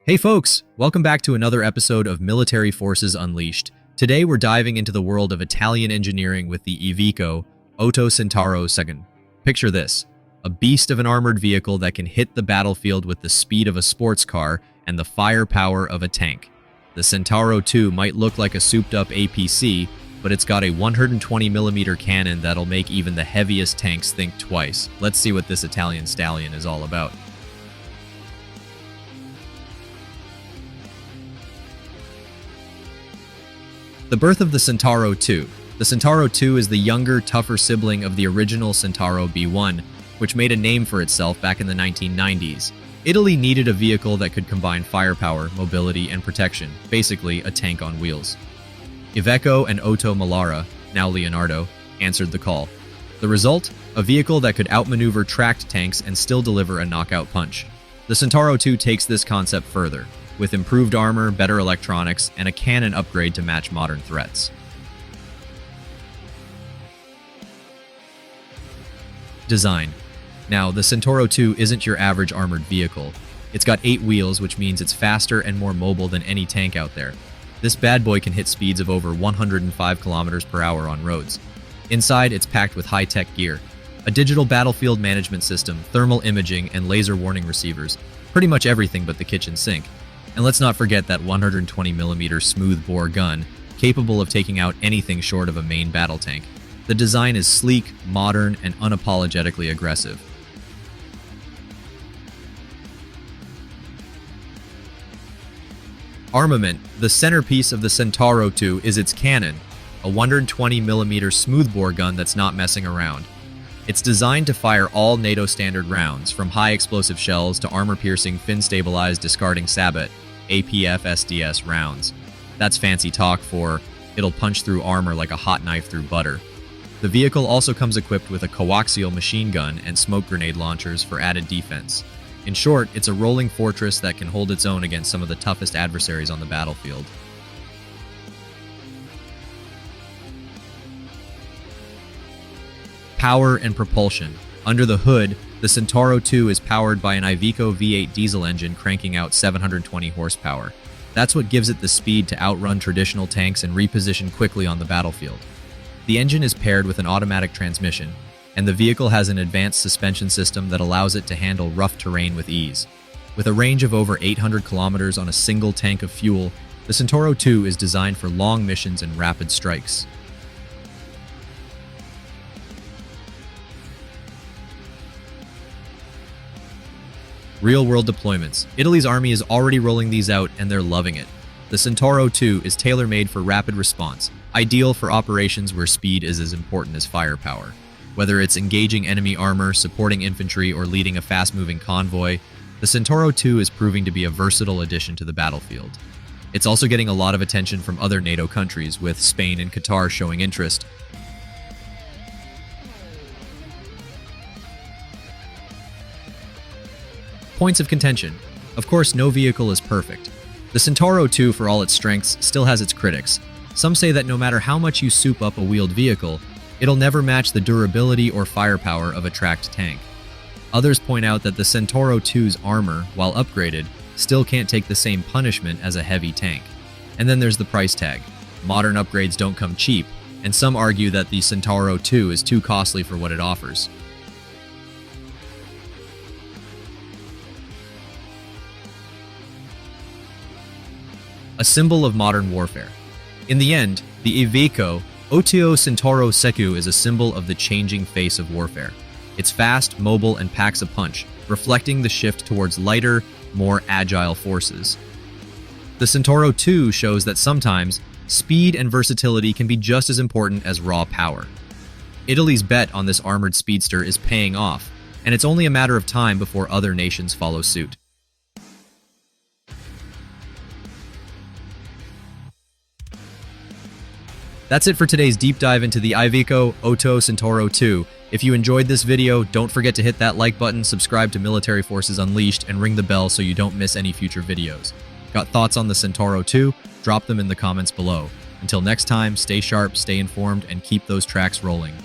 Hey folks, welcome back to another episode of Military Forces Unleashed. Today we're diving into the world of Italian engineering with the IVECO, OTO Centauro II. Picture this, a beast of an armored vehicle that can hit the battlefield with the speed of a sports car and the firepower of a tank. The Centauro II might look like a souped-up APC, but it's got a 120mm cannon that'll make even the heaviest tanks think twice. Let's see what this Italian stallion is all about. The birth of the Centauro II. The Centauro II is the younger, tougher sibling of the original Centauro B1, which made a name for itself back in the 1990s. Italy needed a vehicle that could combine firepower, mobility, and protection, basically a tank on wheels. IVECO and OTO Melara, now Leonardo, answered the call. The result? A vehicle that could outmaneuver tracked tanks and still deliver a knockout punch. The Centauro II takes this concept further, with improved armor, better electronics, and a cannon upgrade to match modern threats. Design. Now, the Centauro II isn't your average armored vehicle. It's got 8 wheels, which means it's faster and more mobile than any tank out there. This bad boy can hit speeds of over 105 kilometers per hour on roads. Inside, it's packed with high-tech gear, a digital battlefield management system, thermal imaging, and laser warning receivers. Pretty much everything but the kitchen sink. And let's not forget that 120mm smooth-bore gun, capable of taking out anything short of a main battle tank. The design is sleek, modern, and unapologetically aggressive. Armament. The centerpiece of the Centauro II is its cannon, a 120mm smooth-bore gun that's not messing around. It's designed to fire all NATO standard rounds, from high-explosive shells to armor-piercing, fin-stabilized discarding sabot, APF SDS rounds. That's fancy talk for, it'll punch through armor like a hot knife through butter. The vehicle also comes equipped with a coaxial machine gun and smoke grenade launchers for added defense. In short, it's a rolling fortress that can hold its own against some of the toughest adversaries on the battlefield. Power and propulsion. Under the hood, the Centauro II is powered by an IVECO V8 diesel engine cranking out 720 horsepower. That's what gives it the speed to outrun traditional tanks and reposition quickly on the battlefield. The engine is paired with an automatic transmission, and the vehicle has an advanced suspension system that allows it to handle rough terrain with ease. With a range of over 800 kilometers on a single tank of fuel, the Centauro II is designed for long missions and rapid strikes. Real-world deployments. Italy's army is already rolling these out, and they're loving it. The Centauro II is tailor-made for rapid response, ideal for operations where speed is as important as firepower. Whether it's engaging enemy armor, supporting infantry, or leading a fast-moving convoy, the Centauro II is proving to be a versatile addition to the battlefield. It's also getting a lot of attention from other NATO countries, with Spain and Qatar showing interest. Points of contention. Of course, no vehicle is perfect. The Centauro II, for all its strengths, still has its critics. Some say that no matter how much you soup up a wheeled vehicle, it'll never match the durability or firepower of a tracked tank. Others point out that the Centauro II's armor, while upgraded, still can't take the same punishment as a heavy tank. And then there's the price tag. Modern upgrades don't come cheap, and some argue that the Centauro II is too costly for what it offers. A symbol of modern warfare. In the end, the IVECO, OTO Centauro II is a symbol of the changing face of warfare. It's fast, mobile, and packs a punch, reflecting the shift towards lighter, more agile forces. The Centauro II shows that sometimes, speed and versatility can be just as important as raw power. Italy's bet on this armored speedster is paying off, and it's only a matter of time before other nations follow suit. That's it for today's deep dive into the IVECO OTO Centauro II. If you enjoyed this video, don't forget to hit that like button, subscribe to Military Forces Unleashed, and ring the bell so you don't miss any future videos. Got thoughts on the Centauro II? Drop them in the comments below. Until next time, stay sharp, stay informed, and keep those tracks rolling.